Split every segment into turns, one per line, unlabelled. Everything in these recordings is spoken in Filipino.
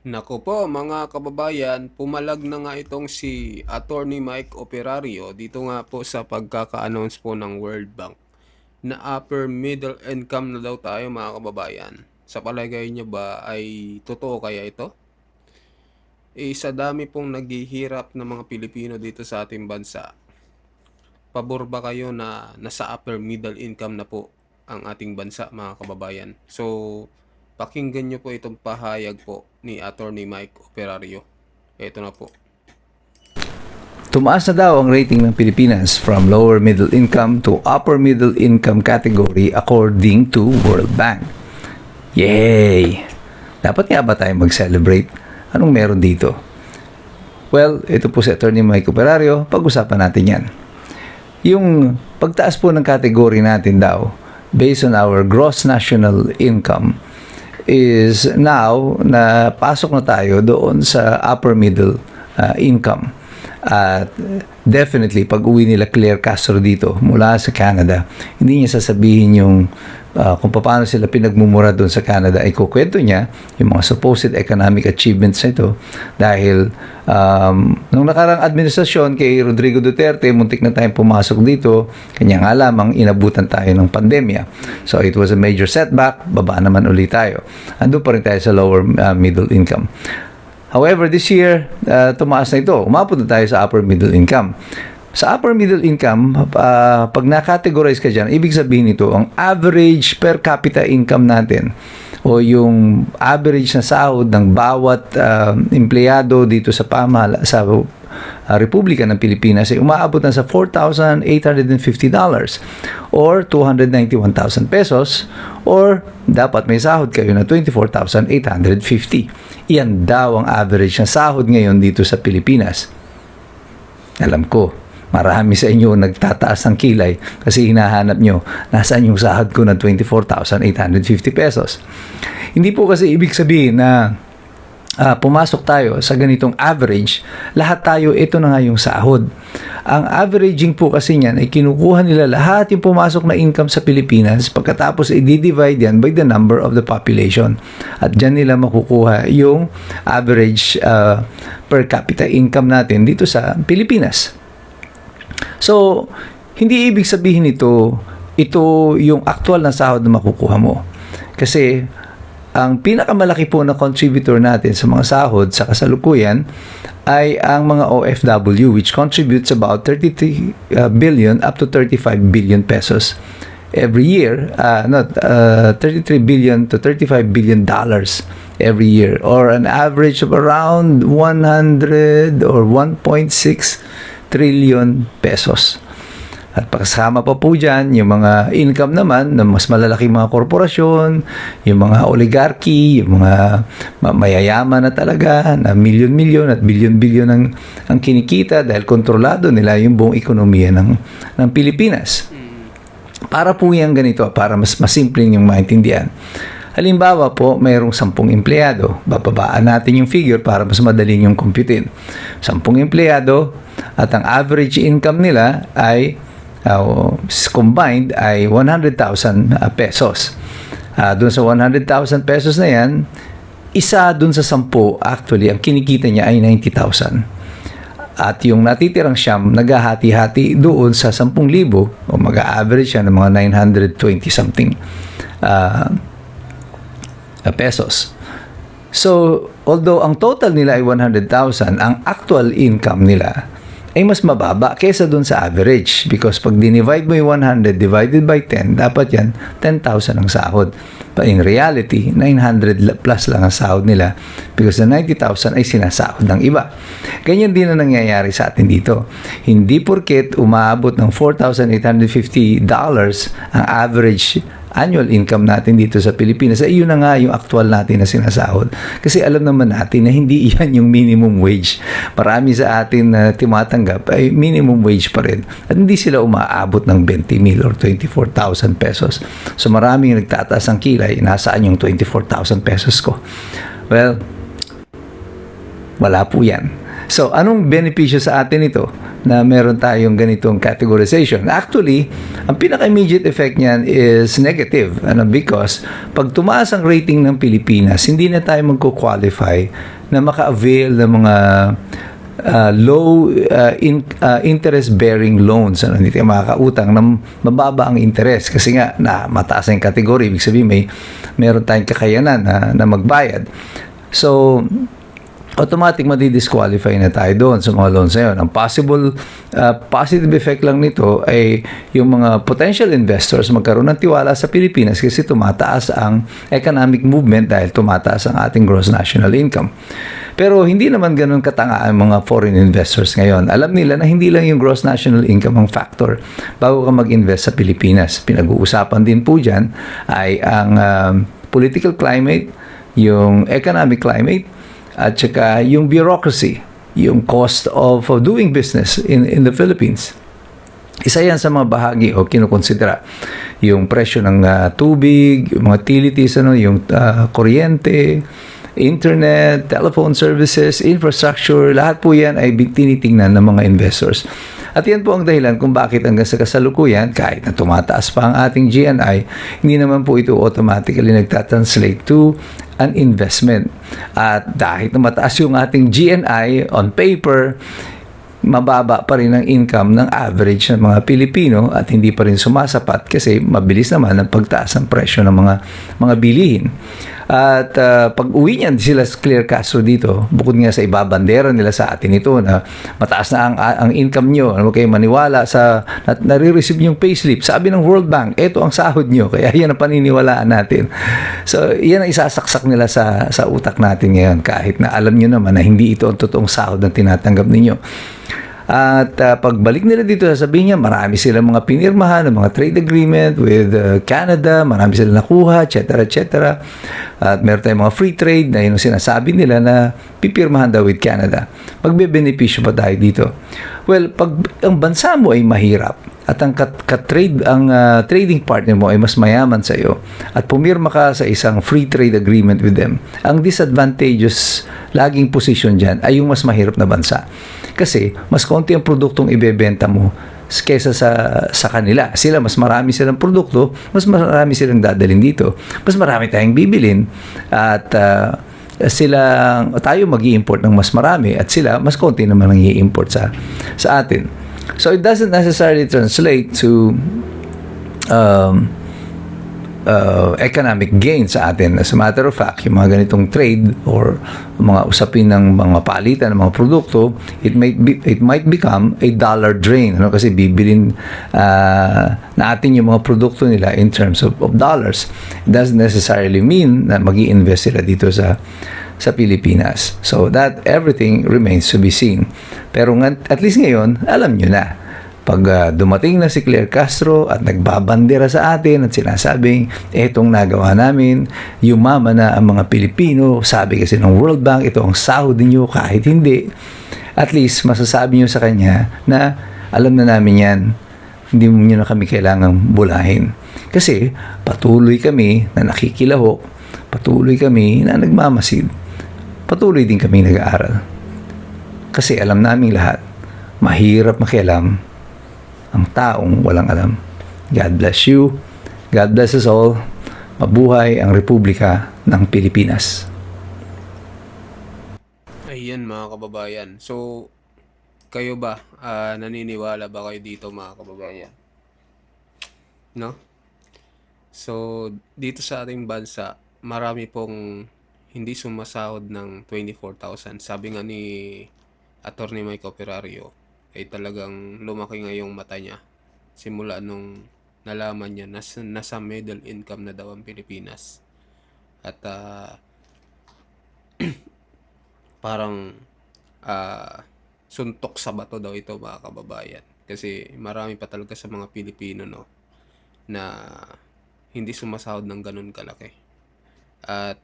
Naku po mga kababayan, pumalag na nga itong si Attorney Mike Operario dito nga po sa pagkaka-announce po ng World Bank na upper middle income na daw tayo mga kababayan. Sa palagay niyo ba ay totoo kaya ito? Sa dami pong naghihirap ng mga Pilipino dito sa ating bansa, pabor ba kayo na nasa upper middle income na po ang ating bansa mga kababayan? So, pakinggan nyo po itong pahayag po ni Attorney Mike Operario. Ito na po.
Tumaas na daw ang rating ng Pilipinas from lower middle income to upper middle income category according to World Bank. Yay! Dapat nga ba tayo mag-celebrate? Anong meron dito? Well, ito po si Attorney Mike Operario, pag-usapan natin yan. Yung pagtaas po ng category natin daw, based on our gross national income, is now na pasok na tayo doon sa upper middle income. At definitely, pag uwi nila Claire Castro dito mula sa Canada, hindi niya sasabihin yung kung paano sila pinagmumura doon sa Canada. Ay kukwento niya yung mga supposed economic achievements nito dahil nung nakarang administrasyon kay Rodrigo Duterte, muntik na tayong pumasok dito, kanya nga lamang inabutan tayo ng pandemya. So it was a major setback, baba naman ulit tayo. Ando pa rin tayo sa lower middle income. However, this year, tumaas na ito. Umabot na tayo sa upper middle income. Sa upper middle income, pag na-categorize ka dyan, ibig sabihin nito, ang average per capita income natin o yung average na sahod ng bawat empleyado dito sa Republika ng Pilipinas ay umaabot na sa $4,850 or 291,000 pesos or dapat may sahod kayo na 24,850. Iyan daw ang average na sahod ngayon dito sa Pilipinas. Alam ko, marami sa inyo nagtataas ng kilay kasi hinahanap nyo nasaan yung sahod ko na 24,850 pesos. Hindi po kasi ibig sabihin na pumasok tayo sa ganitong average, lahat tayo, ito na nga yung sahod. Ang averaging po kasi niyan ay kinukuha nila lahat yung pumasok na income sa Pilipinas, pagkatapos i-divide yan by the number of the population. At dyan nila makukuha yung average per capita income natin dito sa Pilipinas. So, hindi ibig sabihin ito yung actual na sahod na makukuha mo. Kasi ang pinakamalaki po na contributor natin sa mga sahod sa kasalukuyan ay ang mga OFW, which contributes about 33 billion up to 35 billion pesos every year. 33 billion to 35 billion dollars every year, or an average of around 100 or 1.6 trillion pesos. At pagkasama pa po dyan, yung mga income naman ng mas malalaking mga korporasyon, yung mga oligarchy, yung mga mayayaman na talaga, na milyon-milyon at bilyon-bilyon ang kinikita dahil kontrolado nila yung buong ekonomiya ng Pilipinas. Para po yan ganito, para mas masimpleng yung maintindihan. Halimbawa po, mayroong 10 empleyado. Bababaan natin yung figure para mas madaling yung computein. 10 empleyado at ang average income nila ay combined ay 100,000 pesos. Doon sa 100,000 pesos na yan, isa doon sa 10, actually, ang kinikita niya ay 90,000. At yung natitirang siyam, naghahati-hati doon sa 10,000 o mag-average siya ng mga 920 something pesos. So, although ang total nila ay 100,000, ang actual income nila ay mas mababa kaysa dun sa average, because pag dinivide mo yung 100 divided by 10, dapat yan 10,000 ang sahod. But in reality, 900 plus lang ang sahod nila because the 90,000 ay sinasahod ng iba. Ganyan din ang nangyayari sa atin dito. Hindi porket umaabot ng $4,850 ang average annual income natin dito sa Pilipinas, ay yun na nga yung actual natin na sinasahod. Kasi alam naman natin na hindi yan yung minimum wage. Marami sa atin na tumatanggap ay minimum wage pa rin. At hindi sila umaabot ng 20,000 or 24,000 pesos. So maraming nagtataas ng kilay, nasaan yung 24,000 pesos ko? Well, wala po yan. So, anong benepisyo sa atin ito na meron tayong ganitong categorization? Actually, ang pinaka-immediate effect niyan is negative. Because pag tumaas ang rating ng Pilipinas, hindi na tayo magko-qualify na maka-avail ng mga low interest-bearing loans. Hindi tayo makakautang na mababa ang interest kasi nga na mataas ang category. Ibig sabihin meron tayong kakayanan na magbayad. So, automatic madi-disqualify na tayo doon sa mga loans na yun. Ang positive effect lang nito ay yung mga potential investors magkaroon ng tiwala sa Pilipinas kasi tumataas ang economic movement dahil tumataas ang ating gross national income. Pero hindi naman ganun katanga ang mga foreign investors ngayon. Alam nila na hindi lang yung gross national income ang factor bago ka mag-invest sa Pilipinas. Pinag-uusapan din po dyan ay ang political climate, yung economic climate, at saka yung bureaucracy, yung cost of doing business in the Philippines. Isa yan sa mga bahagi o kinukonsidera. Yung presyo ng tubig, yung mga utilities, yung kuryente, internet, telephone services, infrastructure, lahat po yan ay tinitingnan ng mga investors. At yan po ang dahilan kung bakit hanggang sa kasalukuyan, kahit na tumataas pa ang ating GNI, hindi naman po ito automatically nagtatranslate to an investment. At dahil na mataas yung ating GNI on paper, mababa pa rin ang income ng average ng mga Pilipino at hindi pa rin sumasapat kasi mabilis naman ang pagtaas ng presyo ng mga bilihin. At pag uwi niyan sila Claire Castro dito, bukod nga sa ibabandera nila sa atin ito na mataas na ang income nyo, huwag kayo maniwala sa nare-receive yung payslip. Sabi ng World Bank, eto ang sahod nyo, kaya yan ang paniniwalaan natin. So, yan ang isasaksak nila sa utak natin ngayon kahit na alam nyo naman na hindi ito ang totoong sahod na tinatanggap ninyo. At pagbalik nila dito, sasabihin niya, marami silang mga pinirmahan, mga trade agreement with Canada, marami silang nakuha, etc. etc. At meron tayong mga free trade na yun sinasabi nila na pipirmahan daw with Canada. Magbe-benepisyo pa tayo dito. Well, pag ang bansa mo ay mahirap at ang trading partner mo ay mas mayaman sa iyo at pumirma ka sa isang free trade agreement with them, ang disadvantageous laging position dyan ay yung mas mahirap na bansa. Kasi mas konti ang produktong ibebenta mo kesa sa kanila. Sila, mas marami silang produkto, mas marami silang dadalhin dito. Mas marami tayong bibilin at tayo mag-i-import ng mas marami at sila, mas konti naman ang i-import sa atin. So, it doesn't necessarily translate to economic gain sa atin. As a matter of fact, yung mga ganitong trade or mga usapin ng mga palitan ng mga produkto, it might become a dollar drain. Kasi bibilin natin yung mga produkto nila in terms of dollars. It doesn't necessarily mean na mag-i-invest sila dito sa Pilipinas. So that everything remains to be seen. Pero at least ngayon, alam nyo na. Pag dumating na si Claire Castro at nagbabandera sa atin at sinasabing, etong nagawa namin, yumaman na ang mga Pilipino, sabi kasi ng World Bank, ito ang sahod niyo kahit hindi. At least, masasabi niyo sa kanya na alam na namin yan, hindi mo niyo na kami kailangang bulahin. Kasi patuloy kami na nakikilahok, patuloy kami na nagmamasid, patuloy din kami nag-aaral. Kasi alam namin lahat, mahirap makialam ang taong walang alam. God bless you. God bless us all. Mabuhay ang Republika ng Pilipinas.
Ayan mga kababayan. So, kayo ba? Naniniwala ba kayo dito mga kababayan? No? So, dito sa ating bansa, marami pong hindi sumasahod ng 24,000. Sabi nga ni Attorney Mike Operario, ay talagang lumaki ngayong mata niya simula nung nalaman niya na nasa middle income na daw ang Pilipinas. At parang suntok sa bato daw ito mga kababayan. Kasi marami pa talaga sa mga Pilipino na hindi sumasahod ng ganun kalaki. At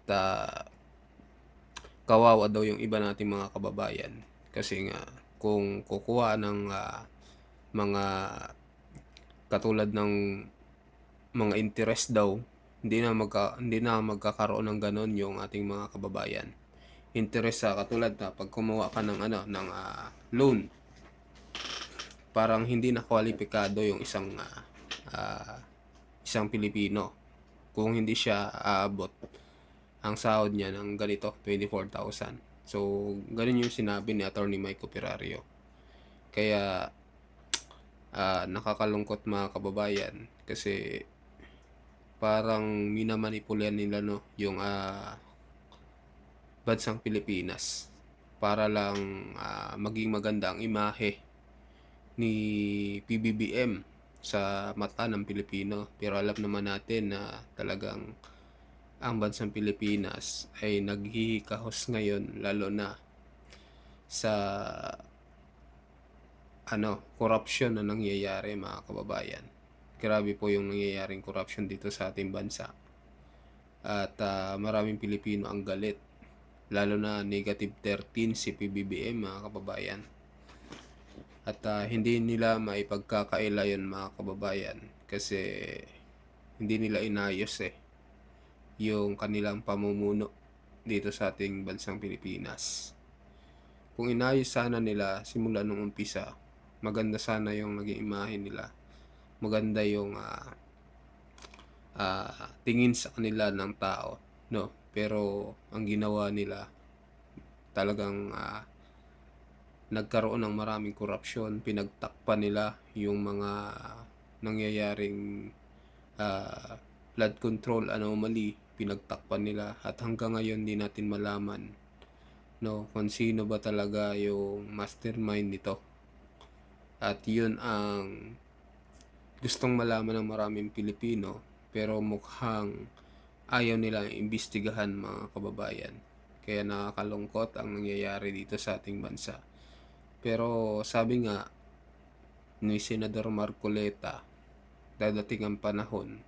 kawawa daw yung iba nating mga kababayan. Kasi nga kung kukuha ng mga katulad ng mga interest daw, hindi na magkakaroon ng ganon yung ating mga kababayan. interest sa katulad na pag kumuha ka ng loan, parang hindi na kwalipikado yung isang Pilipino kung hindi siya aabot ang sahod niya ng ganito, 24,000. So, ganun yung sinabi ni Attorney Mike Operario. Kaya, nakakalungkot mga kababayan kasi parang minamanipulan nila yung bansang Pilipinas para lang maging maganda ang imahe ni PBBM sa mata ng Pilipino. Pero alam naman natin na talagang ang bansang Pilipinas ay naghihikahos ngayon, lalo na sa korupsyon na nangyayari mga kababayan. Grabe po yung nangyayaring korupsyon dito sa ating bansa. At maraming Pilipino ang galit. Lalo na negative 13 si PBBM mga kababayan. At hindi nila maipagkakaila yun mga kababayan kasi hindi nila inayos yung kanilang pamumuno dito sa ating bansang Pilipinas. Kung inayos sana nila simula nung umpisa, maganda sana yung naging imahe nila. Maganda yung tingin sa kanila ng tao, no? Pero ang ginawa nila talagang nagkaroon ng maraming korupsyon, pinagtakpan nila yung mga nangyayaring flood control anomaly, pinagtakpan nila at hanggang ngayon di natin malaman kung sino ba talaga yung mastermind nito. At yun ang gustong malaman ng maraming Pilipino pero mukhang ayaw nilang imbestigahan mga kababayan. Kaya nakakalungkot ang nangyayari dito sa ating bansa. Pero sabi nga ni Senador Marcoleta, dadating ang panahon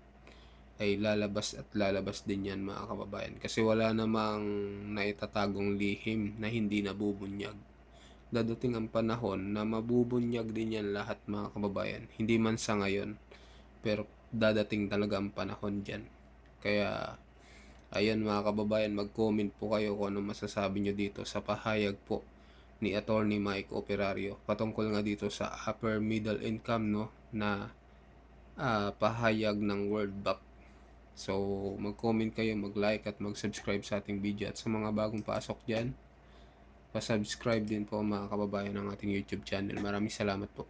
ay lalabas at lalabas din yan mga kababayan. Kasi wala namang naitatagong lihim na hindi nabubunyag. Dadating ang panahon na mabubunyag din yan lahat mga kababayan. Hindi man sa ngayon, pero dadating talaga ang panahon dyan. Kaya, ayun mga kababayan, mag-comment po kayo kung ano masasabi nyo dito sa pahayag po ni Attorney Mike Operario patungkol nga dito sa upper middle income na pahayag ng World Bank. So, mag-comment kayo, mag-like at mag-subscribe sa ating video. At sa mga bagong pasok dyan, pa-subscribe din po mga kababayan ng ating YouTube channel. Maraming salamat po.